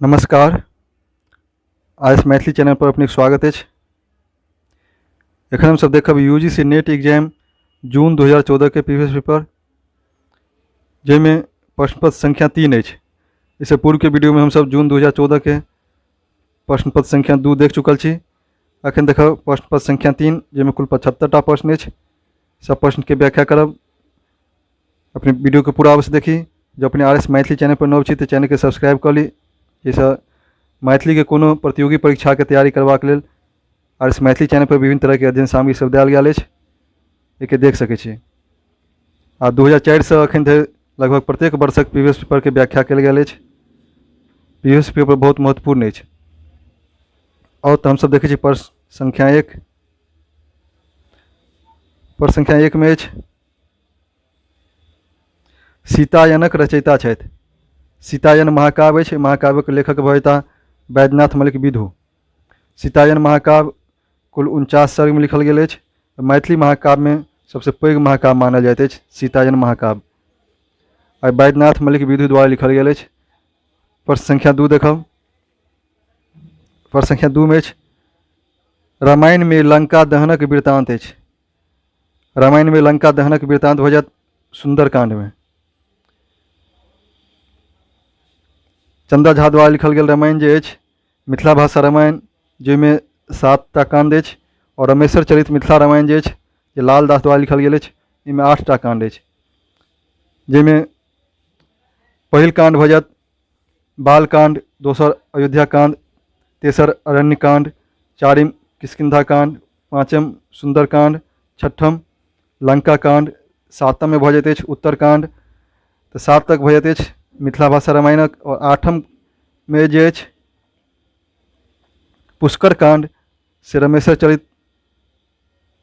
नमस्कार। आज मैथिली चैनल पर अपने स्वागत है। एखन हम सब देखब यूजीसी नेट एग्जाम जून 2014 के प्रीवियस पेपर, जैमें प्रश्न पत्र संख्या 3 है। इससे पूर्व के वीडियो में हम सब जून 2014 के प्रश्न पत्र संख्या 2 देख चुकल छी। अखन देखब प्रश्न पत्र संख्या 3, जैमें कुल 75टा प्रश्न है। सब प्रश्न के व्याख्या करब। अपने वीडियो के पूरा अवश्य देखी। जो अपने RS मैथिली चैनल पर नव छी तो चैनल के सब्सक्राइब कर ली, जैसे मैथिली के कोनो प्रतियोगी परीक्षा के तैयारी करबाक लेल RS मैथिली चैनल पर विभिन्न तरह के अध्ययन सामग्री सब देल गेल अछि, एके देख सकै छी। आ 2004 से अखन धरि लगभग प्रत्येक वर्षक प्रीवियस पेपर के व्याख्या कयल गेल अछि। प्रीवियस पेपर बहुत महत्वपूर्ण अछि। और तो हम सब देखै छी प्रश्न संख्या 1। प्रश्न संख्या 1 में अछि, सीतायनक रचयिता छथि। सीतायन महाकाव्य अछि। महाकाव्य के लेखक भविता वैद्यनाथ मलिक विधु। सीतायन महाकाव्य कुल 49 सर्ग में लिखल गेल अछि। मैथिली महाकाव्य में सबसे पैघ महाकाव्य मानल जाइत अछि सीतायन महाकाव्य, आ वैद्यनाथ मलिक विधु द्वारा लिखल गेल अछि। प्रश्न संख्या 2 देखब। प्रश्न संख्या 2 में अछि, रामायण में लंका दहनक वृत्तांत अछि। रामायण में लंका दहनक वृत्तांत भऽ जायत सुंदरकांड में। चंदा झा द्वारा लिखल गेल रामायण जे अछि मिथिला भाषा रामायण, जाहिमे 7टा कांड अछि। और रमेश्वर चरित मिथिला रामायण जे अछि जे लाल दास द्वारा लिखल गेल अछि, इनमें 8टा कांड अछि। जाहिमे पहिल कांड भऽ जायत बालकांड, दोसर अयोध्या कांड, तेसर अरण्य कांड, चारिम किष्किंधा कांड, पाँचम सुंदरकांड, छठम लंका कांड, सातम में भऽ जाइत अछि उत्तरकांड। तो 7 तक भऽ जाइत अछि मिथिला भाषा रामायणक। और 8म में जे अछि पुष्कर कांड से रमेश्वर चरित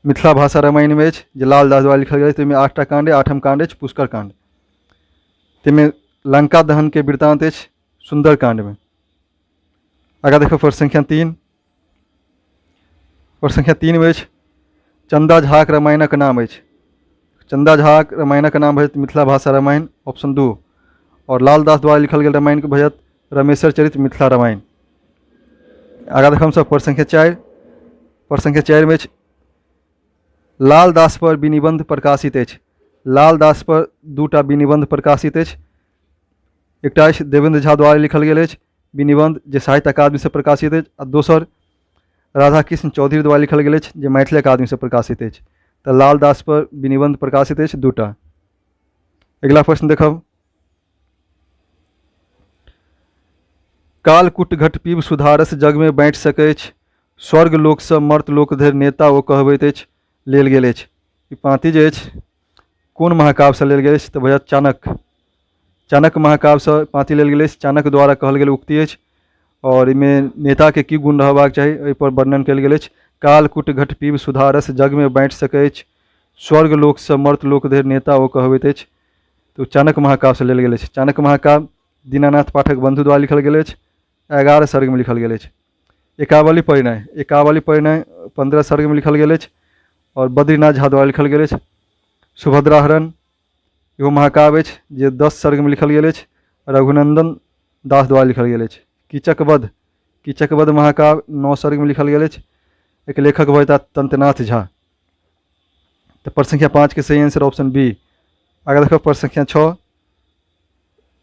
मिथिला भाषा रामायण में अछि जे लाल दास द्वारा लिखल गेल अछि। ताहिमे 8टा कांड, 8म कांड अछि पुष्कर कांड। ताहिमे लंका दहन के वृत्तांत अछि सुंदरकांड में। आगे देखो प्रश्न संख्या 3। प्रश्न संख्या 3 में अछि, चंदा झाक रामायणक नाम अछि। चंदा झाक रामायणक नाम भऽ जायत मिथिला भाषा रामायण, ऑप्शन 2। और लाल दास द्वारा लिखल गेल रामायण के भऽ जायत रमेश्वर चरित मिथिला रामायण। आगे देखब सब प्रश्न संख्या 4। प्रश्न संख्या 4 में अछि, लाल दास पर विनिबंध प्रकाशित अछि। लाल दास पर 2टा विनिबंध प्रकाशित अछि। एकटा अछि देवेंद्र झा द्वारा लिखल गेल अछि विनिबंध, जे साहित्य अकादमी से प्रकाशित अछि। आ दोसर राधा कृष्ण चौधरी द्वारा लिखल गेल अछि जे मैथिली अकादमी से प्रकाशित अछि। तो लाल दास पर विनिबंध प्रकाशित अछि 2टा। अगला प्रश्न देखब। कालकूट घट पीब सुधारस जग में बाँटि सकै अछि। स्वर्ग लोक से मर्त लोक धरि नेता ओ कहबैत अछि लेल गेल अछि। ई पाँति जे अछि कोन महाकाव्य से लेल गेल अछि, तो भऽ जायत चाणक्य। चाणक्य महाकाव्य से पाँति लेल गेल अछि। चाणक्य द्वारा कहल गेल उक्ति अछि। और इनमें नेता के की गुण रहबाक चाही एहि पर वर्णन कयल गेल अछि। कालकूट घट पीब सुधारस जग में बाँटि सकै अछि। स्वर्ग लोक से मर्त लोक धरि नेता ओ कहबैत अछि। तो चाणक्य महाकाव्य से लेल गेल अछि। चाणक्य महाकाव्य दीनानाथ पाठक बंधु द्वारा लिखल गेल अछि। 11 सर्ग में लिखल गेल अछि। एकावली परिणय 15 सर्ग में लिखल गेल अछि। और बद्रीनाथ झा द्वारा लिखल गेल अछि। सुभद्राहरण एगो महाकाव्य अछि जे 10 सर्ग में लिखल गेल अछि। रघुनंदन दास द्वारा लिखल गेल अछि। कीचकवध महाकाव्य 9 सर्ग में लिखल गेल अछि। एक लेखक भविता तंत्रनाथ झा। तो प्रश्न संख्या 5 के सही आंसर ऑप्शन बी। आगे देखो प्रश्न संख्या 6।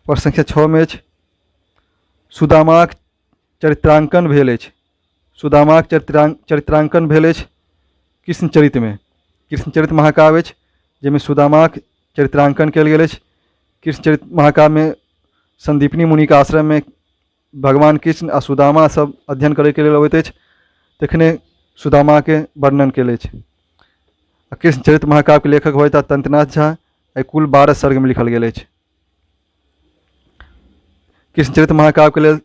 प्रश्न संख्या 6 में अछि, सुदामाक चरित्रांकन भेल अछि। सुदामाक चरित्रांकन भेल अछि कृष्णचरित में। कृष्णचरित महाकाव्य अछि जाहिमे सुदामाक चरित्रांकन कयल गेल अछि। कृष्णचरित महाकाव्य में संदीपनी मुनि के आश्रम में भगवान कृष्ण आ सुदामा सब अध्ययन करे के लेल अबैत अछि। तखने सुदामा के वर्णन कयल अछि। कृष्णचरित महाकाव्य के लेखक भविता तंत्रनाथ झा। कुल 12 सर्ग में लिखल गेल अछि। कृष्णचरित महाकाव्य के लेल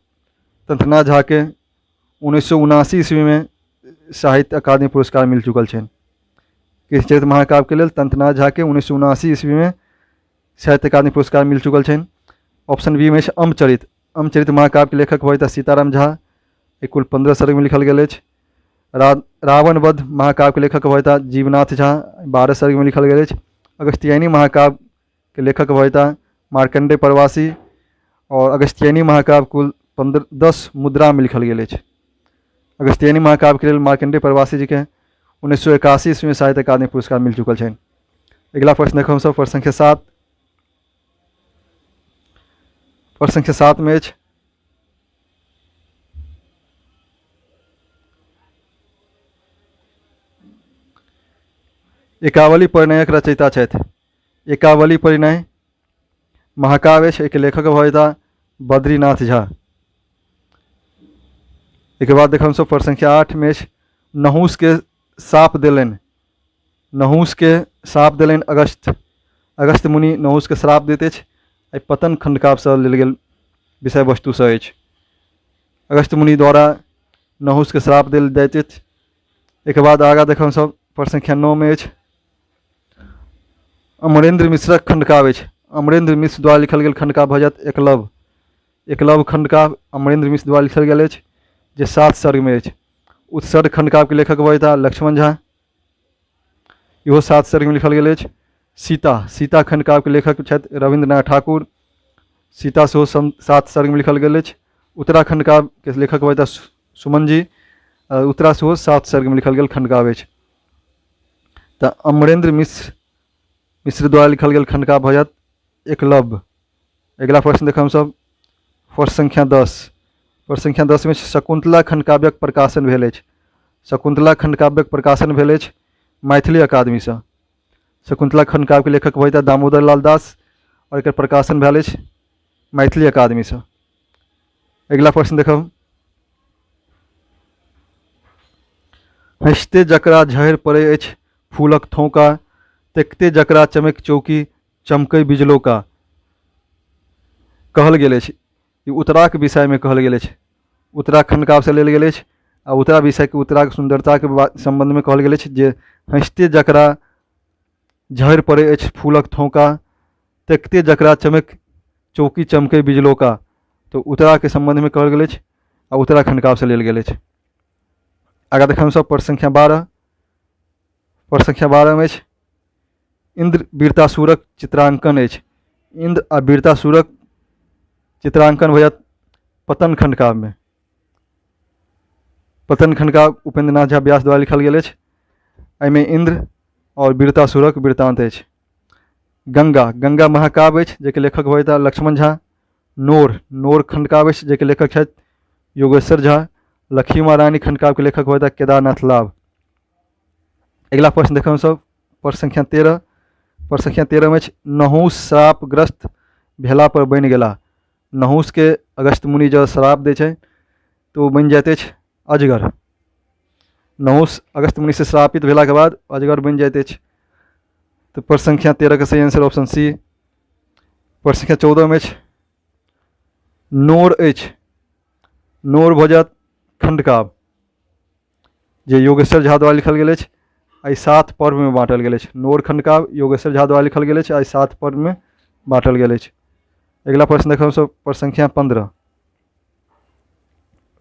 तंत्रनाथ झा के 1979 ईस्वी में साहित्य अकादमी पुरस्कार मिल चुकल छनि। कृष्णचरित महाकाव्य के लेल तंत्रनाथ झा के 1979 ईस्वी में साहित्य अकादमी पुरस्कार मिल चुकल छनि। ऑप्शन बी में अमचरित। अमचरित महाकाव्य के लेखक भविता सीताराम झा। कुल 15 सर्ग में लिखल गेल अछि। रावण वध महाकाव्य के लेखक भविता जीवनाथ झा। 12 सर्ग में लिखल गेल अछि। अगस्त्यायनी महाकाव्य के लेखक भविता मार्कंडेय प्रवासी। और अगस्त्यायनी महाकाव्य कुल 10 मुद्रा में लिखल गेल अछि। अगस्त्यायनी महाकाव्य के लेल मार्कंडेय प्रवासी जी के 1981 ईस्वी में साहित्य अकादमी पुरस्कार मिल चुकल छनि। अगला प्रश्न देखो हम सब प्रश्न संख्या 7। प्रश्न संख्या 7 में अछि एकावली परिणयक रचयिता छथि। एकावली परिणय महाकाव्य अछि, एके लेखक भऽ बद्रीनाथ झा। एक बाद देखो हम सब प्रश्न संख्या 8 में अछि नहुस के साप देलनि। नहुस के साप देलनि अगस्त। अगस्त मुनि नहुस के श्राप दैत अछि। एहि पतन खंडकाव्य से लेल गेल विषय वस्तु से अछि। अगस्त मुनि द्वारा नहुस के श्राप देल जाइत अछि। एक बाद आगा देखो हम सब प्रश्न संख्या 9 में अछि अमरेंद्र मिश्रक खंडकाव्य अछि। अमरेंद्र मिश्र द्वारा लिखल गेल खंडकाव्य भऽ जायत एकलव्य। एकलव्य खंडकाव्य अमरेंद्र मिश्र द्वारा लिखल गेल अछि, जे 7 सर्ग में अछि। उत्सर्ग खंडकाव्य के लेखक भऽ लक्ष्मण झा, इहो 7 सर्ग में लिखल गेल अछि। सीता सीता खंडकाव्य के लेखक छथि रविन्द्रनाथ ठाकुर। सीता सेहो 7 सर्ग में लिखल गेल अछि। उत्तरा खंडकाव्य के लेखक भऽ सुमन जी। उत्तरा सेहो 7 सर्ग में लिखल गेल खंडकाव्य अछि। तऽ अमरेंद्र मिश्र द्वारा लिखल गेल खंडकाव्य भऽ जायत एकलव्य। अगला प्रश्न देखब हम सब प्रश्न संख्या 10। प्रश्न संख्या 10 में शकुंतला खंडकाव्यक प्रकाशन भेल अछि। शकुंतला खंडकाव्यक प्रकाशन भेल अछि मैथिली अकादमी से। शकुंतला खंडकाव्य के लेखक भऽ दामोदर लाल दास और एकर प्रकाशन भेल अछि मैथिली अकादमी से। अगला प्रश्न देखब हँसते जकरा झड़ि पड़ै अछि फूलक थौका, देखते जकरा चमक चौकी चमकै बिजलौका कहल गेल अछि। ई उत्तराक विषय में कहल गेल अछि। उत्तरा खंडकाव्य से लेल गेल अछि आ उत्तरा विषय के उत्तरा के सुंदरता के संबंध में कहल गेल अछि जे हँसते जकरा झड़ि पड़ै अछि फूलक थौका, देखते जकरा चमक चौकी चमकै बिजलौका। तो उत्तरा के संबंध में कहल गेल अछि आ उत्तरा खंडकाव्य से लेल गेल अछि। आगे देखब सब प्रश्न संख्या 12। प्रश्न संख्या 12 में इंद्र वीरतासुरक चित्रांकन अछि। इंद्र आ वीरतासुरक चित्रांकन भऽ जायत पतन खंडकाव्य में। पतन खंडकाव्य उपेंद्रनाथ झा व्यास द्वारा लिखल गेल अछि। एहिमे इंद्र और वीरतासुरक वृत्तांत अछि। गंगा गंगा महाकाव्य अछि, जेके लेखक भऽ लक्ष्मण झा। नोर खंडकाव्य अछि, जेके लेखक छथि योगेश्वर झा। लक्ष्मी महारानी खंडकाव्य के लेखक भऽ केदारनाथ लाभ। अगला प्रश्न देखब हम सब प्रश्न संख्या 13। प्रश्न संख्या 13 में नहुस श्रापग्रस्त भेला पर बनि गेला। नहुस के अगस्त मुनि जब श्राप दै छै तो बनि जाइत अछि अजगर। नहुस अगस्त मुनि से श्रापित भेला के बाद अजगर बनि जाइत अछि। तो प्रश्न संख्या 13 के सही आंसर ऑप्शन सी। प्रश्न संख्या 14 में नोर अछि। नोर भऽ जायत खंडकाव्य, जे योगेश्वर झा द्वारा लिखल गेल अछि। एहि 7 पर्व में बाँटल गेल अछि। नोर खंडकाव्य योगेश्वर झा द्वारा लिखल गेल अछि, एहि 7 पर्व में बाँटल गेल अछि। अगला प्रश्न देखब सब प्रश्न संख्या 15।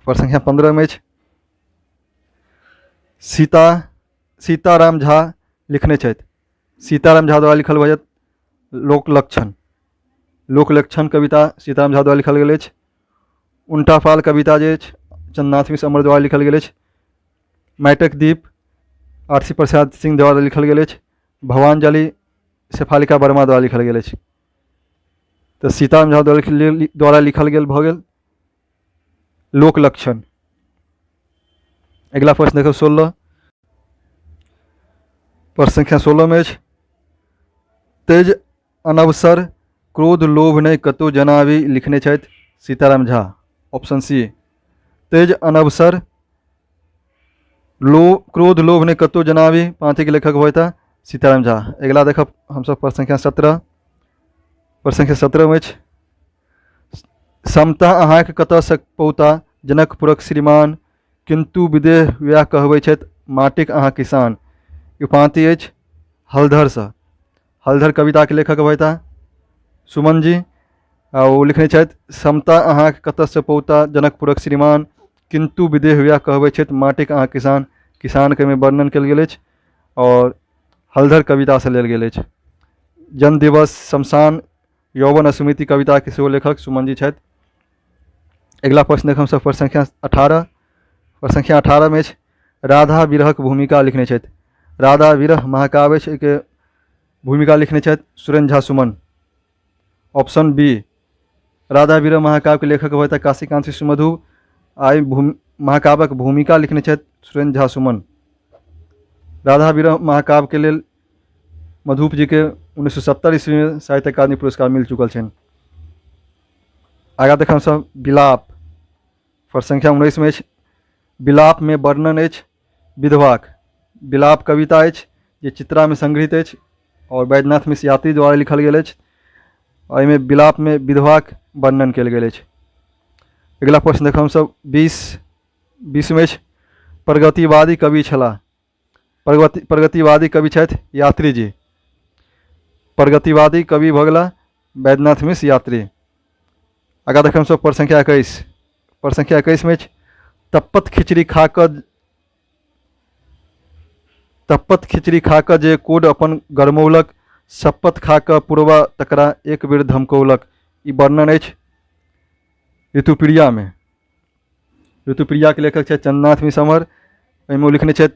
प्रश्न संख्या 15 में सीताराम झा लिखने छथि। सीताराम झा द्वारा लिखल भऽ जायत लोकलक्षण। लोकलक्षण कविता सीताराम झा द्वारा लिखल गेल अछि। उल्टाफाल कविता जे अछि चंद्रनाथ मिश्र अमर द्वारा लिखल गेल अछि। मैटक दीप आरसी प्रसाद सिंह द्वारा लिखल गेल अछि। भवांजलि शेफालिका वर्मा द्वारा लिखल गेल अछि। तो सीताराम झा द्वारा लिखल गेल भऽ गेल लोकलक्षण। अगला प्रश्न देखो 16। प्रश्न संख्या 16 में तेज अनवसर क्रोध लोभ नहीं कतो जनावी लिखने छथि सीताराम झा। Option C. तेज अनवसर क्रोध लोभ नहीं कतो जनावी पाँति के लेखक होता सीताराम झा। अगला देखब हम सब प्रश्न संख्या 17। प्रश्न संख्या 17 में समता अहाँक कतऽ पौता जनकपुरक श्रीमान, किंतु विदेह वएह कहबै छथि माटिक अहाँ किसान। ई पाँति अछि हलधर से। हलधर कविता के लेखक होता सुमन जी। ओ लिखने छथि समता अहाँक कतऽ पौता जनकपुरक श्रीमान, किंतु विदेह वएह कहबै छथि माटिक अहाँ किसान। किसान के में वर्णन कल गेल अछि और हलधर कविता से लेल गेल अछि। जन्म दिवस शमशान यौवन स्मृति कविता के सेहो लेखक सुमन जी छथि। अगला प्रश्न देखब सब प्रश्न संख्या 18। प्रश्न संख्या 18 में राधा विरहक भूमिका लिखने छथि। राधा विरह महाकाव्य के भूमिका लिखने छथि सुरेंद्र झा सुमन। ऑप्शन बी, राधा विरह महाकाव्य के लेखक होता काशीकांत सुमधु। आई महाकाव्यक भूमिका लिखने छथि सुरेंद्र झा सुमन। राधा विरह महाकाव्य के लिए मधुप जी के 1970 ईस्वी में साहित्य अकादमी पुरस्कार मिल चुकल छनि। आगा देखम सब विलाप। प्रश्न संख्या 19 में विलाप में वर्णन अछि विधवाक। विलाप कविता अछि जे चित्रा में संग्रहित अछि और वैद्यनाथ मिश्र यात्री द्वारा लिखल गेल अछि। और एहिमे विलाप में विधवाक वर्णन कयल गेल अछि। अगला प्रश्न देखम सब 20 में प्रगतिवादी कवि छलाह। प्रगतिवादी कवि छथि यात्री जी। प्रगतिवादी कवि भऽ गेला वैद्यनाथ मिश्र यात्री। आगा देखम सब प्रश्न संख्या 21। प्रश्न संख्या 21 में तप्पत खिचड़ी खाकर जे कोड अपन गरमौलक, शपथ खाकर पूर्वा तकरा एक बेर धमकौलक। ई वर्णन अछि ऋतुप्रिया में। ऋतुप्रिया के लेखक छथि चंद्रनाथ मिश्र अमर। एहिमे लिखने छथि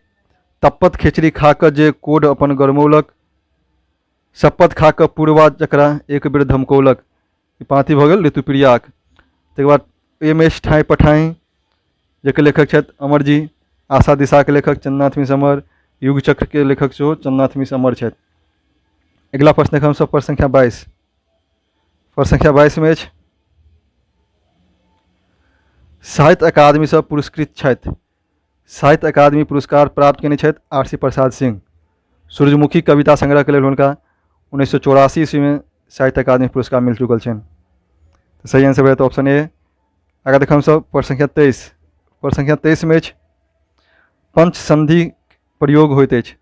तप्पत खिचड़ी खाकर जे कोड अपन गरमौलक, शपथ खाकर पूर्वा जकरा एक बेर धमकौलक। ई पाँति भऽ गेल ऋतुप्रियाक। तकर बाद एम एस ठाई पठाई जेके लेखक छथि अमर जी। आशा दिशा के लेखक चंद्रनाथ मिश्र अमर। युग चक्र के लेखक सेहो चंद्रनाथ मिश्र अमर छथि। अगला प्रश्न देखम सब प्रश्न संख्या 22। प्रश्न संख्या 22 में साहित्य अकादमी से पुरस्कृत छथि। साहित्य अकादमी पुरस्कार प्राप्त केने छथि आर.सी. प्रसाद सिंह। सूर्यमुखी कविता संग्रह के लेल हुनका 1984 ईस्वी में साहित्य अकादमी पुरस्कार मिल चुकल छनि। तो सही आंसर भेटत ऑप्शन ए। आगे देखम सब प्रश्न संख्या 23। प्रश्न संख्या 23 में पंच संधि प्रयोग होइत अछि।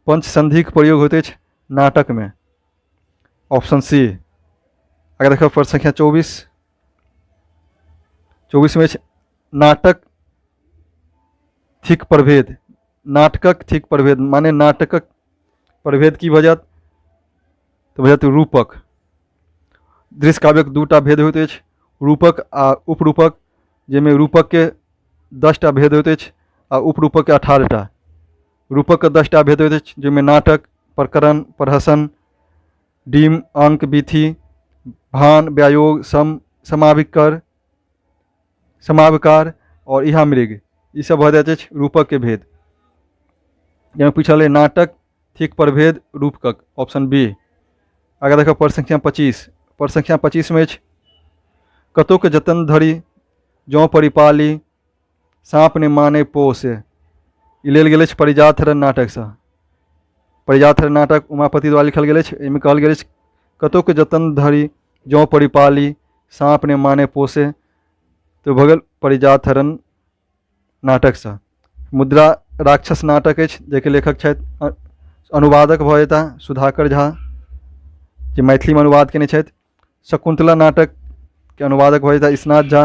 पंच संधिक प्रयोग होइत अछि नाटक में। Option C. आगे देखो प्रश्न संख्या 24। 24 में नाटक थिक प्रभेद। नाटकक थिक प्रभेद माने नाटकक प्रभेद की भजत तो भजत रूपक। दृश्य काव्यक दूटा भेद होइत अछि, रूपक आ उपरूपक, जैमे रूपक के 10टा भेद होइत अछि आ उपरूपक के 18टा। रूपक के 10टा भेद होइत अछि जैमे नाटक, प्रकरण, प्रहसन, डीम, अंक, बीथी, भान, व्यायोग, समाविकर, समावकार और इहा मृग। ई सब भऽ जाइत अछि रूपक के भेद। जैमे पूछल है नाटक थिक प्रभेद रूपक। Option B. आगे देखो प्रश्न संख्या 25। प्रश्न संख्या 25 में कतौ के जतन धरी जौ परिपाली सांप ने माने पोस। ई लेल गेल अछि परिजात हरण नाटक से। परिजात हरण नाटक उमापति द्वारा लिखल गेल अछि। एहिमे कहल गेल अछि कतौ के जतन धरी जौ परिपाली सांप ने माने पोसे। तो भऽ गेल परिजात हरण नाटक से। मुद्रा राक्षस नाटक अछि जेके लेखक छथि अनुवादक भऽ जेताह सुधाकर झा जे मैथिली में अनुवाद केने छथि। शकुंतला नाटक के अनुवादक भऽ जेताह इसनाथ झा।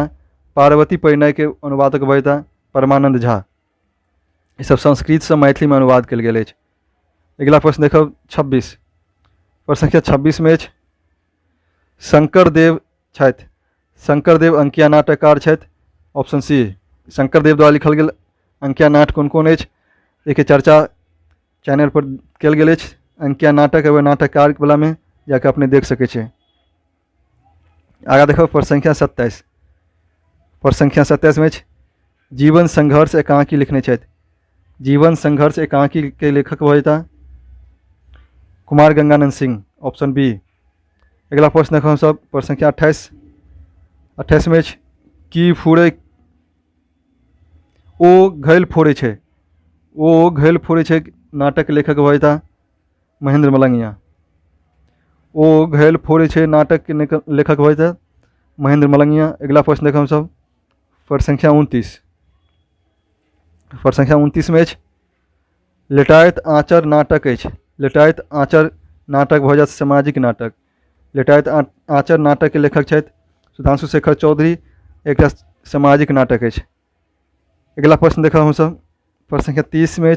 पार्वती परिणय के अनुवादक भऽ जेताह परमानंद झा। ये सब संस्कृत से मैथिली में अनुवाद कयल गेल अछि। अगला प्रश्न देखब 26। प्रश्न संख्या 26 में शंकर देव छथि। शंकर देव अंकिया नाटककार छथि। Option C. शंकर देव द्वारा लिखल गेल अंकिया नाट कोन कोन अछि एके चर्चा चैनल पर कयल गेल अछि। अंकिया नाटक एवं नाटककार वाला में जाके अपने देख सके छे। आगा देखो प्रश्न संख्या 27। प्रश्न संख्या 27 में जीवन संघर्ष एकांकी लिखने छथि। जीवन संघर्ष एकांकी के लेखक भऽ जेताह कुमार गंगानंद सिंह। Option B. अगला प्रश्न देखो सब प्रश्न संख्या 28। 28 में की फूरे ओ घैल फोड़े छे। ओ घैल फोड़े छे नाटक के लेखक भऽ जेताह महेंद्र मलंगिया। ओ घैल फोड़े छे नाटक के लेखक भऽ जेताह महेंद्र मलंगिया। अगला प्रश्न देखो सब प्रश्न संख्या 29। प्रश्न संख्या 29 में लेटायत आँचर नाटक अछि। लेटायत आँचर नाटक भऽ जायत सामाजिक नाटक। लेटायत आँचर नाटक के लेखक छथि सुधांशु शेखर चौधरी। एक सामाजिक नाटक अछि। अगला प्रश्न देखा हम सब प्रश्न संख्या 30 में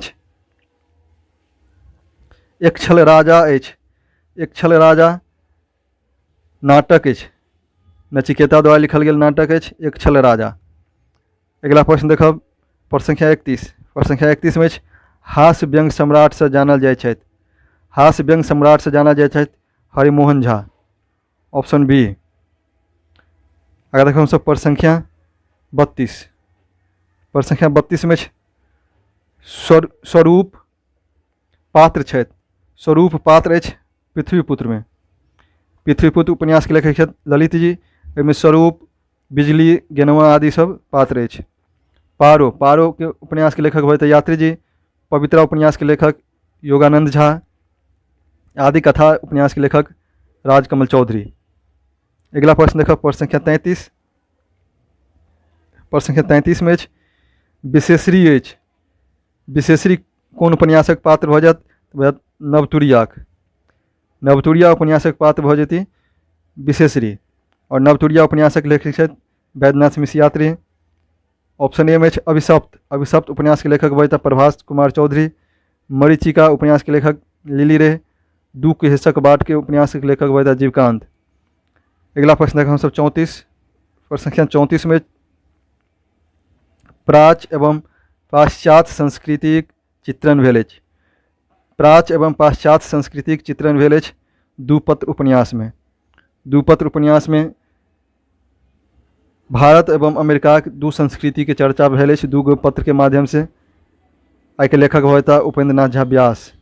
एक छल राजा अछि। एक छल राजा नाटक अछि नचिकेता द्वारा लिखल गेल नाटक अछि एक छल राजा। अगिला प्रश्न देखब प्रश्न संख्या 31। प्रश्न संख्या 31 में हास्य व्यंग सम्राट से जानल जाय छथि। हास्य व्यंग सम्राट से जानल जाय छथि हरिमोहन झा, ऑप्शन बी। अगर देखो सब प्रश्न संख्या 32। प्रश्न संख्या 32 में स्वरूप पात्र छथि। स्वरूप पात्र अछि पृथ्वीपुत्र में। पृथ्वीपुत्र उपन्यास के लेखक छथि ललित जी। एहिमे स्वरूप, बिजली, गेनवा आदि सब पात्र अछि। पारो, पारो के उपन्यास के लेखक होते यात्री जी। पवित्रा उपन्यास के लेखक योगानंद झा। आदि कथा उपन्यास के लेखक राजकमल चौधरी। अगला प्रश्न देखो प्रश्न संख्या 33। प्रश्न संख्या 33 में विशेषरी अछि। विशेषरी कौन उपन्यासक पात्र भ जायत? नवतुरियाक। नवतुरिया उपन्यासक पात्र भ जेती विशेषरी। और नवतुरिया उपन्यासक लेखक छथि वैद्यनाथ मिश्र यात्री। ऑप्शन ए में अभिशप्त। अभिशप्त उपन्यास के लेखक बजता प्रभास कुमार चौधरी। मरीचिका उपन्यास के लेखक लिली रे। दू के हिस्सक बाट के उपन्यास के लेखक बजता जीवकांत। अगला प्रश्न देखो हम सब 34। प्रश्न संख्या 34 में प्राच्य एवं पाश्चात्य संस्कृतिक चित्रण भेल अछि। प्राच्य एवं पाश्चात्य संस्कृतिक चित्रण भेल अछि दूपत्र उपन्यास में। दूपत्र उपन्यास में भारत एवं अमेरिका के दू संस्कृति के चर्चा भेल अछि दू गो पत्र के माध्यम से। आई के लेखक होता उपेंद्र नाथ झा व्यास।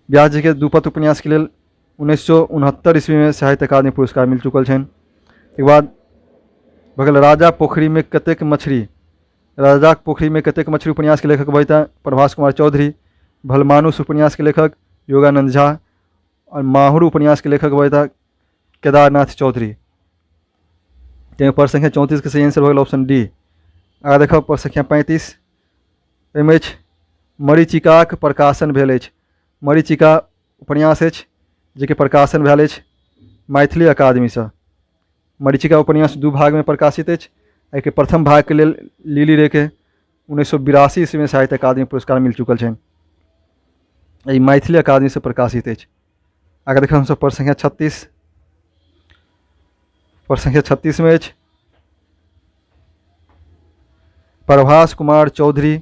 व्यास जी के दूपत्र उपन्यास के लिए 1969 ईस्वी में साहित्य अकादमी पुरस्कार मिल चुकल छनि। एक बाद भगल राजा पोखरी में कतेक मछली। राजा पोखरी में कतेक मछली उपन्यास के लेखक बजता प्रभास कुमार चौधरी। भलमानुस उपन्यास के लेखक योगानंद झा। और माहुर उपन्यास के लेखक बजता केदारनाथ चौधरी। प्रश्न संख्या 34 के सही आंसर हो गया ऑप्शन डी। आगे देखो प्रश्न संख्या 35। एहिमे मरीचिकाक प्रकाशन भेल अछि। मरीचिका उपन्यास अछि जेके प्रकाशन भेल अछि मैथिली अकादमी से। मरीचिका उपन्यास दू भाग में प्रकाशित अछि। एहि के प्रथम भाग के लेल लिली रे के 1982 ईस्वी में साहित्य अकादमी पुरस्कार मिल चुकल छनि। एहि मैथिली अकादमी से प्रकाशित अछि। आगे देखो हम सब प्रश्न संख्या 36। प्रश्न संख्या 36 में प्रभास कुमार चौधरी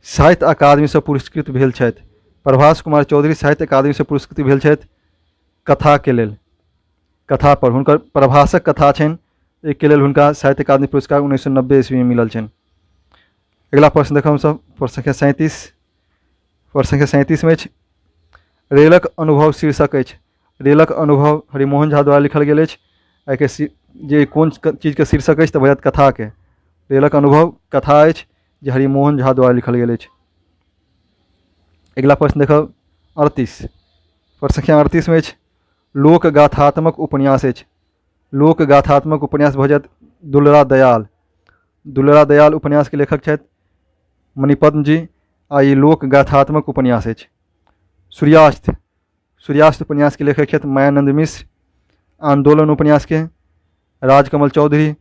साहित्य अकादमी से पुरस्कृत भेल छथि। प्रभास कुमार चौधरी साहित्य अकादमी से पुरस्कृत भेल छथि कथा के लेल। कथा पर हुनकर प्रभासक कथा छनि एक के लेल हुनका साहित्य अकादमी पुरस्कार 1990 ईस्वी में मिलल छनि। अगला प्रश्न देखो हम सब प्रश्न संख्या 37। प्रश्न संख्या 37 में रेलक अनुभव शीर्षक अछि। रेलक अनुभव हरिमोहन झा द्वारा लिखल गेल अछि। एहि के जे कोन चीज के शीर्षक अछि तऽ बजत कथा के। रेलक अनुभव कथा अछि जे हरिमोहन झा द्वारा लिखल गेल अछि। अगला प्रश्न देखब 38। प्रश्न संख्या 38 में लोक गाथात्मक उपन्यास अछि। लोक गाथात्मक उपन्यास भ जायत दुलरा दयाल। दुलरा दयाल उपन्यास के लेखक छथि मणिपद्म जी। आ ई लोक गाथात्मक उपन्यास अछि। सूर्यास्त। सूर्यास्त उपन्यास के लेखक छथि मायानंद मिश्र। आंदोलन उपन्यास के राजकमल चौधरी।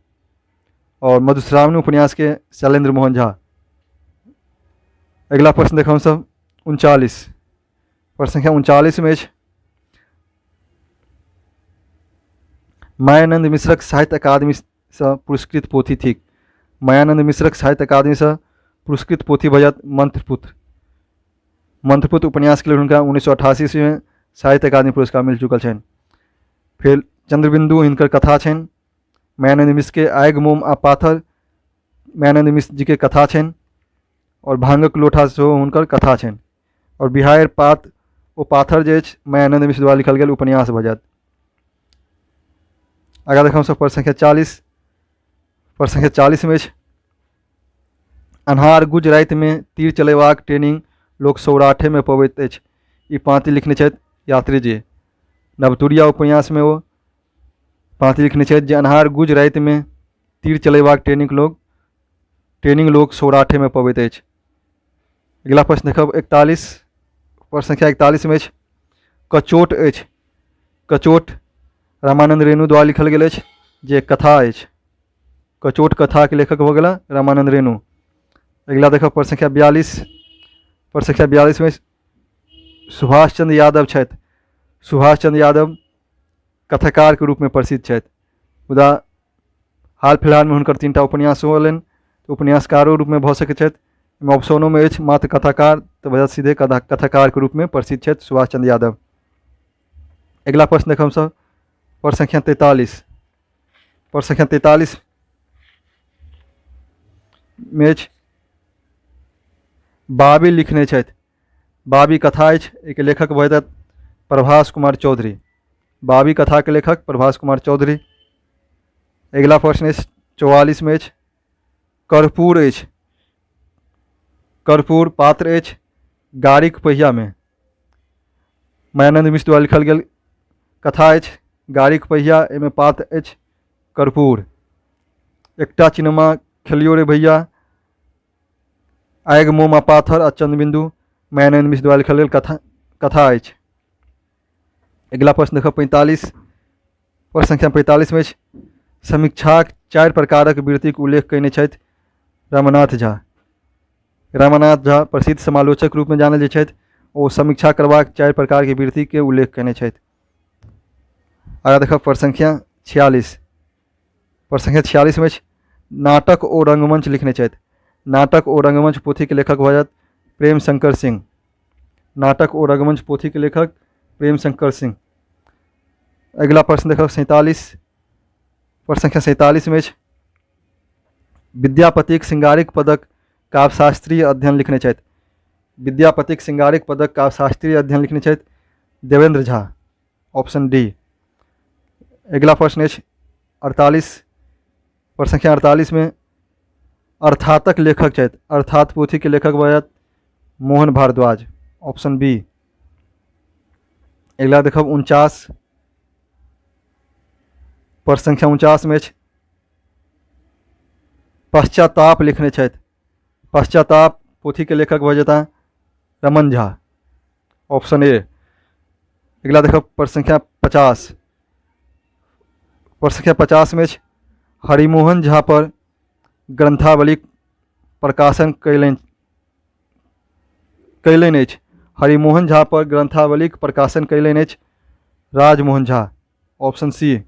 और मधुश्रावणी उपन्यास के शैलेंद्र मोहन झा। अगला प्रश्न देखो हम सब 39। प्रश्न संख्या 39 में मायानंद मिश्रक साहित्य अकादमी से पुरस्कृत पोथी थिक। मायानंद मिश्रक साहित्य अकादमी से पुरस्कृत पोथी भजत मंत्रपुत्र। मंत्रपुत्र उपन्यास के लिए उनका 1988 ईस्वी में साहित्य अकादमी पुरस्कार मिल चुकल छनि। फिर चंद्रबिंदु हिनकर कथा छनि। मायानंद मिश्र के आगि मोम आ पाथर मायानंद मिश्र जी के कथा छनि। और भांगक लोटा सेहो हुनकर कथा छनि। और बिहार पात ओ पाथर जे अछि मायानंद मिश्र द्वारा लिखल गेल उपन्यास भ जायत। आगे देखो सब प्रश्न संख्या 40। प्रश्न संख्या 40 में अन्हार गुज राति में तीर चलेबाक ट्रेनिंग लोक सौराठे में पबैत अछि। ई पाँति लिखने छथि यात्री जी। नवतुरिया उपन्यास में वो पाँति लिखने छथि जे अन्हार गुज राति में तीर चलेबाक ट्रेनिंग लोक सौराठे में पबैत अछि। अगला प्रश्न देखब 41। प्रश्न संख्या 41 में कचोट अछि। कचोट रामानंद रेणु द्वारा लिखल गेल अछि जे कथा अछि। कचोट कथा के लेखक हो गला रामानंद रेणु। अगला देखब प्रश्न संख्या 42। प्रश्न संख्या 42 में सुभाष चंद्र यादव छथि। सुभाष चंद्र यादव कथाकार के रूप में प्रसिद्ध छथि। मुदा हाल फिलहाल में हुनकर 3टा उपन्यास होलनि, तो उपन्यासकारो रूप में भऽ सकैत छथि। एहिमे ऑप्शनो में अछि मात्र कथाकार, तो वजह सीधे कथाकार के रूप में प्रसिद्ध छथि सुभाष चंद्र यादव। अगला प्रश्न देखब हमसब प्रश्न संख्या 43। प्रश्न संख्या 43 में अछि बाबी लिखने छथि। बाबी कथा अछि, एहिके लेखक भऽ जायत प्रभास कुमार चौधरी। बाबी कथा के लेखक प्रभास कुमार चौधरी। अगला प्रश्न अछि 44 में अछि कर्पूर अछि। कर्पूर पात्र अछि गाड़ीक पहिया में। मायानंद मिश्र द्वारा लिखल गेल कथा अछि गाड़ीक पहिया, एहिमे पात्र अछि कर्पूर। एकटा सिनेमा खेलियो रे भैया, आगि मोम आ पाथर आ चंद्रबिंदु मायानंद मिश्र द्वारा लिखल गेल कथा अछि। अगला प्रश्न देखब 45। प्रश्न संख्या 45 में अछि समीक्षाक 4 प्रकारक वृत्तिक उल्लेख कयने छथि रामनाथ झा। रामनाथ झा प्रसिद्ध समालोचक रूप में जानल जाइ छथि। ओ समीक्षा करबाक 4 प्रकार की वृत्ति के उल्लेख कयने छथि। आगा देखब प्रश्न संख्या 46। प्रश्न संख्या 46 में अछि नाटक ओ रंगमंच लिखने छथि। नाटक ओ रंगमंच पोथी के लेखक भऽ जायत प्रेम शंकर सिंह। नाटक ओ रंगमंच पोथी के लेखक प्रेम शंकर सिंह। अगला प्रश्न देखब 47। प्रश्न संख्या 47 में अछि विद्यापतिक सिंगारिक पदक काव्यशास्त्रीय अध्ययन लिखने छथि। विद्यापतिक सिंगारिक पदक काव्यशास्त्रीय अध्ययन लिखने छथि देवेंद्र झा, ऑप्शन डी। अगला प्रश्न अछि 48। प्रश्न संख्या 48 में अर्थातक लेखक छथि। अर्थात पोथी के लेखक भऽ जायत मोहन भारद्वाज, ऑप्शन बी। अगला देखब 49। प्रश्न संख्या 49 में अछि पश्चाताप लिखने छथि। पश्चाताप पोथी के लेखक भऽ जेता रमन झा, ऑप्शन ए। अगला देखब प्रश्न संख्या 50। प्रश्न संख्या 50 में अछि हरिमोहन झा पर ग्रंथावली प्रकाशन कयलनि अछि। हरिमोहन झा पर ग्रंथावलीक प्रकाशन कयलनि अछि राजमोहन झा, ऑप्शन सी।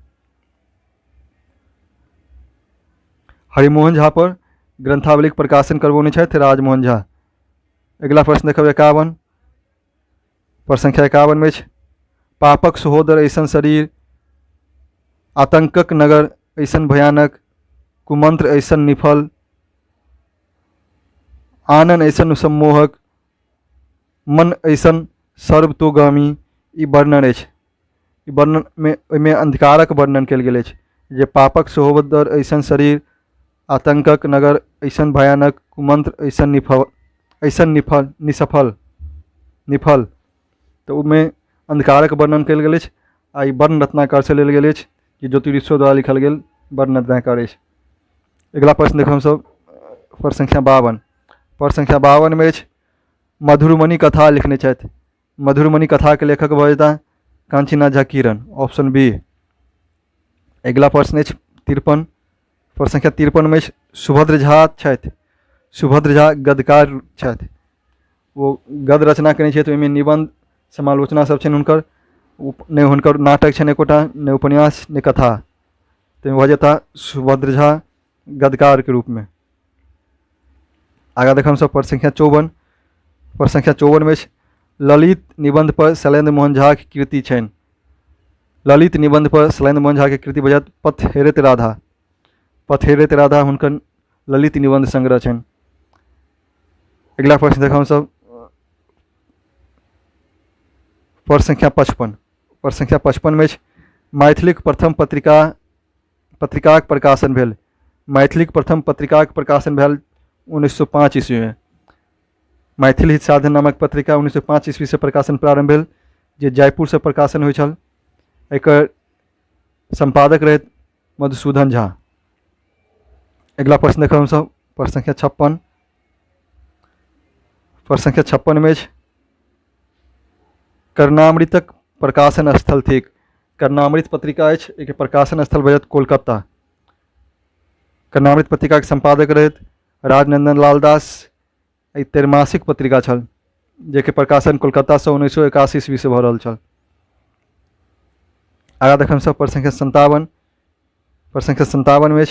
हरिमोहन झा पर ग्रंथावलीक प्रकाशन करबौने छथि राजमोहन झा। अगला प्रश्न देखब 51। प्रश्न संख्या 51 में अछि पापक सहोदर ऐसन शरीर, आतंकक नगर ऐसन भयानक, कुमंत्र ऐसन निफल, आनन ऐसन सम्मोहक, मन ऐसन सर्वतोगामी, ई वर्णन अछि। ई वर्णन में अंधकारक वर्णन कयल गेल अछि जे पापक सहोदर ऐसन शरीर, आतंकक नगर ऐसन भयानक, कुमंत्र ऐसन निफल, तो उनमें अंधकारक वर्णन कयल गेल अछि। आ ई वर्ण रत्नाकर से लेल गेल अछि कि ज्योतिषो द्वारा लिखल गेल वर्ण रत्नाकर अछि। अगला प्रश्न देखब हमसब प्रश्न संख्या 52। प्रश्न संख्या 52 में अछि मधुरमणि कथा लिखने छथि। मधुरमणि कथा के लेखक भऽ जेता कांचीनाथ झा किरण, ऑप्शन बी। अगला प्रश्न अछि 53। प्रश्न संख्या 53 में सुभद्र झा छथि। सुभद्र झा गद्यकार छथि। वो गद्य रचना कयने छथि, ओहिमे निबंध समालोचना सब छनि हुनकर। नहि हुनकर नाटक छनि एकोटा, नहि उपन्यास, नहि कथा। तो भऽ जेता सुभद्र झा गद्यकार के रूप में। आगा देखब सब प्रश्न संख्या 54। प्रश्न संख्या 54 में ललित निबंध पर शैलेंद्र मोहन झा की कृति छनि। ललित निबंध पर शैलेंद्र मोहन झा के कृति भऽ जायत पथ हेरैत राधा। पथ हेरैत राधा हुनकर ललित निबंध संग्रह छनि। अगला प्रश्न देखब हमसब प्रश्न संख्या 55। प्रश्न संख्या 55 में मैथिलीक प्रथम पत्रिकाक प्रकाशन भेल। मैथिलीक प्रथम पत्रिकाक प्रकाशन भेल 1905 ईस्वी में। मैथिली हित साधन नामक पत्रिका 1905 ईस्वी से प्रकाशन प्रारंभ भेल, जे जयपुर से प्रकाशन होइ छल। एकर संपादक रहैत मधुसूदन झा। अगला प्रश्न देखब हमसब प्रश्न संख्या 56। प्रश्न संख्या 56 में कर्णामृतक प्रकाशन स्थल थिक। कर्णामृत पत्रिका अछि, एके प्रकाशन स्थल भऽ जायत कोलकाता। कर्णामृत पत्रिका के संपादक रहैत राजनंदन लाल दास। ई त्रैमासिक पत्रिका छल, जेके प्रकाशन कोलकाता से 1981 ईस्वी से भऽ रहल छल। आगा देखम सब प्रश्न संख्या 57 में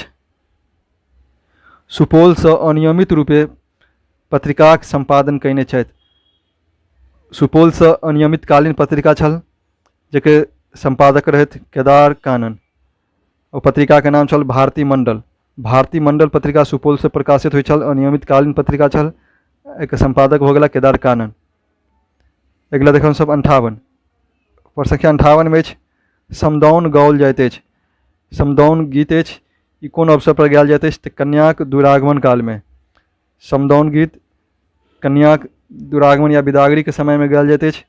सुपौल से अनियमित रूपे पत्रिकाक संपादन कयने छथि। सुपौल से अनियमितकालीन पत्रिका छल जेके संपादक रहथि केदार कानन। और पत्रिका के नाम छल भारती मंडल। भारती मंडल पत्रिका सुपौल से प्रकाशित हुई छल, अनियमितकालीन पत्रिका छल, एक संपादक हो गला केदार कानन। अगला देखम सब 58 पर संख्या 58 में समदाउन गाओल जाइत अछि। समदाउन गीत अछि ई कोन अवसर पर गायल जाइत अछि तऽ कन्याक दुरागमन काल में। समदाउन गीत कन्याक दुरागमन या विदागरी के समय में गायल जाइत अछि।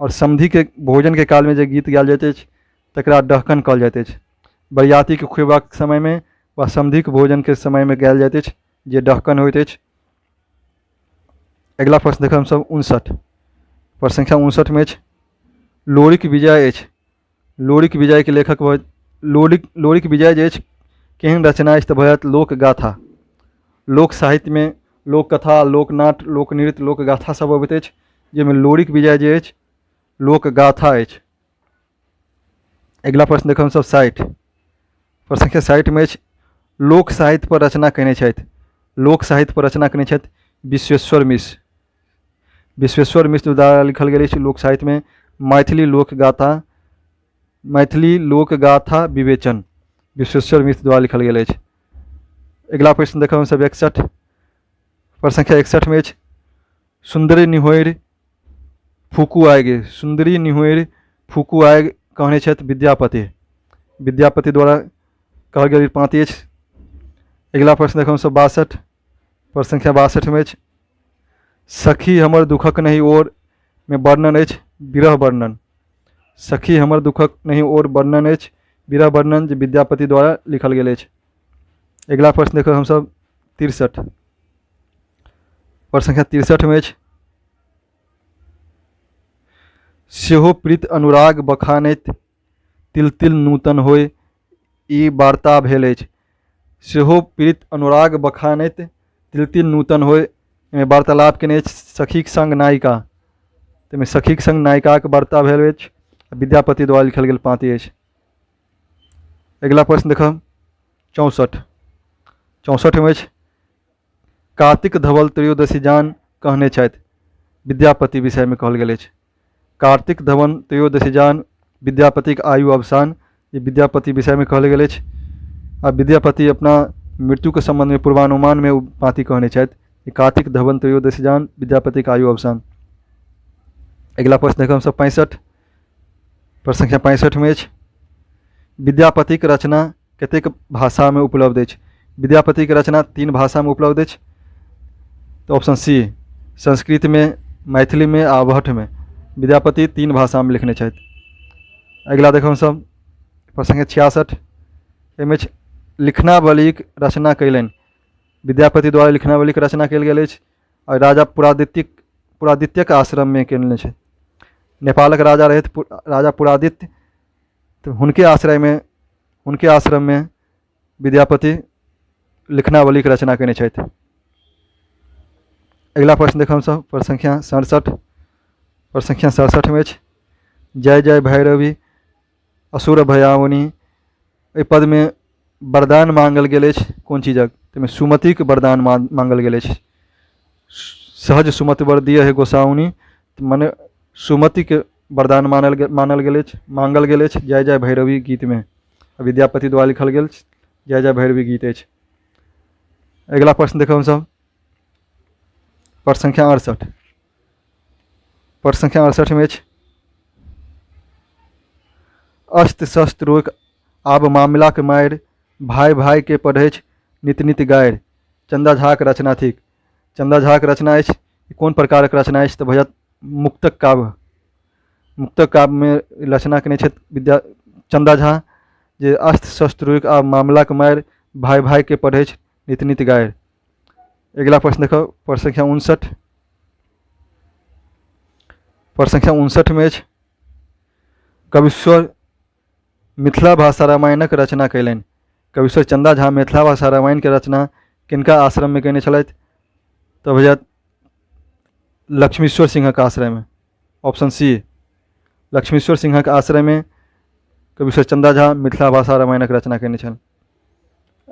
और समधि के भोजन के काल में जे गीत गायल जाइत अछि तकरा डहकन कहल जाइत अछि। बरियाती के खुएबाक समय में वा समधि के भोजन के समय में गायल जाइत अछि जे डहकन होइत अछि। अगला प्रश्न देखब सब 59 पर संख्या 59 में लोरिक विजय अछि। लोरिक विजय के लेखक लोरिक विजय जे अछि केहन रचना अछि तऽ भऽ लोक गाथा। लोक साहित्य में लोक कथा, लोकनाट, लोकनृत्य, लोकगाथा सब अबैत अछि, जाहिमे लोरिक विजय जे अछि लोक गाथा अछि। अगला प्रश्न देखब सब 60 पर संख्या 60 में लोक साहित्य पर रचना कयने छथि। लोक साहित्य पर रचना कयने छथि विश्वेश्वर मिश्र। विश्वेश्वर मिश्र द्वारा लिखल गेल अछि लोक साहित्य में मैथिली लोकगाथा विवेचन, विश्वेश्वर मिश्र द्वारा लिखल गेल अछि। अगला प्रश्न देखब सब 61 पर संख्या 61 में सुंदरी निहोर फूकू आएगे। सुंदरी निहोर फूकू आएग कहने छथि विद्यापति। विद्यापति द्वारा कहल गेल पाँति अछि। अगला प्रश्न देखब सब 62 पर संख्या 62 में सखी हमर दुखक नहीं ओर में वर्णन अछि विरह वर्णन। सखी हमर दुखक नहीं ओर वर्णन अछि विरह वर्णन जे विद्यापति द्वारा लिखल गेल अछि। अगला प्रश्न देखब हम सब 63 पर संख्या 63 में सेहो प्रीत अनुराग बखानैत तिल तिल नूतन होय ई वार्ता भेल अछि। सेहो प्रीत अनुराग बखानैत तिल तिल नूतन होय में वार्तालाप केने अछि सखीक संग नायिका। ताहिमें सखीक संग नायिकाक वार्ता भेल अछि, विद्यापति द्वारा लिखल गेल पाँति अछि। अगला प्रश्न देखब 64 में कार्तिक धवल त्रयोदशी जान कहने छथि विद्यापति विषय में कहल गेल अछि। कार्तिक धवन त्रयोदशी जान विद्यापतिक आयु अवसान ये विद्यापति विषय में कहल गेल अछि। आ विद्यापति अपना मृत्यु के संबंध में पूर्वानुमान में पाँति कहने छथि कार्तिक धवन त्रयोदशी जान विद्यापतिक आयु अवसान। अगला प्रश्न देखब सब 65 पर संख्या 65 में विद्यापतिक रचना कतेक भाषा में उपलब्ध अछि। विद्यापति के रचना 3 भाषा में उपलब्ध अछि। तो ऑप्शन सी संस्कृत में, मैथिली में, आवहठ में। विद्यापति 3 भाषा में लिखने छथि। अगला देखब सब पर संख्या 66 एहिमे लिखनावलीक रचना कयलनि। विद्यापति द्वारा लिखनावलीक रचना कयल गेल अछि और राजा पुरादित्यक आश्रम में कयने छथि। नेपालक राजा रहथि राजा पुरादित्य, तो हुनके आश्रम में विद्यापति लिखनावली की रचना कयने छथि। अगला प्रश्न देखब सब पर संख्या 67 पर संख्या 67 में जय जय भैरवी असुर भयावनी एहि पद में वरदान मांगल गेल अछि कोन चीजक। ताहिमे सुमति के वरदान मांगल गेल अछि। सहज सुमति वर दिय है गोसाउनी, माने सुमति के वरदान मांगल गेल अछि जय जय भैरवी गीत में। विद्यापति द्वारा लिखल गेल जय जय भैरवी गीत अछि। अगला प्रश्न देखब सब पर संख्या 68 पर संख्या 68 में अस्त्र शस्त्र रोक आब मामला के मारि भाई भाई के पढ़े नित नित गारि। चंदा झा के रचना थिक। चंदा झा के रचना अछि कोन प्रकार के रचना अछि तऽ भैया मुक्तक काव्य। मुक्तक काव्य में रचना कयने छथि चंदा झा जे अस्त्र शस्त्र रोक आब मामला के मारि भाई भाई के पढ़े नित नित गारि। अगला प्रश्न देखो पर संख्या 59 पर संख्या 59 में कविश्वर मिथिला भाषा रामायणक रचना कयलनि। कविश्वर चंदा झा मिथिला भाषा रामायण के रचना किनका आश्रम में कयने छलथि तऽ भैया लक्ष्मीश्वर सिंह के आश्रय में। ऑप्शन सी लक्ष्मीश्वर सिंह के आश्रय में कवि ईश्वर चंदा झा मिथिला भाषा रामायणक रचना कयने छल।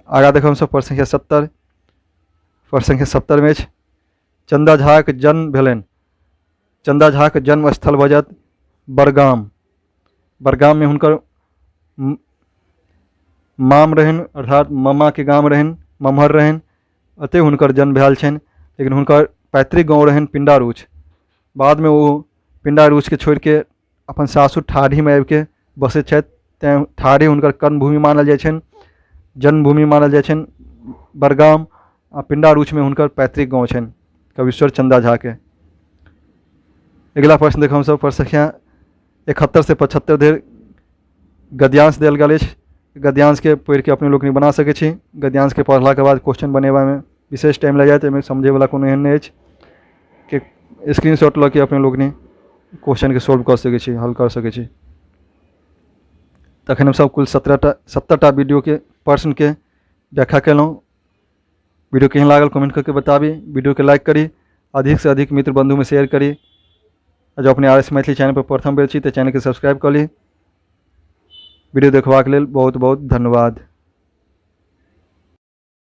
आगाँ देखब हमसब प्रश्न संख्या 70। प्रश्न संख्या 70 में अछि चंदा झाक जन्म भेलनि। चंदा झाक जन्म स्थल भऽ जायत बड़गाम। बड़गाम में हुनकर माम रहनि, अर्थात मम्मा के गाम रहनि, मम्हर रहनि, अतः हुनकर जन्म भेल छनि। लेकिन हुनकर पैतृक गाँव रहनि पिंडारूच। बाद में वो पिंडारूच के छोड़ के अपन सासुर ठाढ़ी में आबि के बसैत छथि। तैं ठाढ़ी हुनकर कर्मभूमि मानल जाइ छनि, जन्मभूमि मानल जाइ छनि बड़गाम। आ पिंडारूच में हुनकर पैतृक गाँव छनि कवि ईश्वर चंदा झा के। अगिला प्रश्न देखब हमसब प्रश्न संख्या 71 से 75 धरि गद्यांश देल गेल अछि। गद्यांश के पढ़ि के अपने लोग बना सकै छी। गद्यांश के पढ़ला के बाद क्वेश्चन बनेबा में विशेष टाइम लग जायत। एहिमे समझे वाला कोनो एहन नहीं अछि कि स्क्रीनशॉट लऽ के अपने लोग क्वेश्चन के सॉल्व कर सकै छी, हल कर सकै छी। तखन हमसब कुल 70टा वीडियो के प्रश्न के व्याख्या केलहुँ। वीडियो केहन लागल कमेंट करके बताबी। वीडियो के लाइक करी, अधिक से अधिक मित्र बंधु में शेयर करी। जो अपने RS मैथिली चैनल पर प्रथम बेर छी तो चैनल के सब्सक्राइब कर ली। वीडियो देखबाक लेल बहुत बहुत धन्यवाद।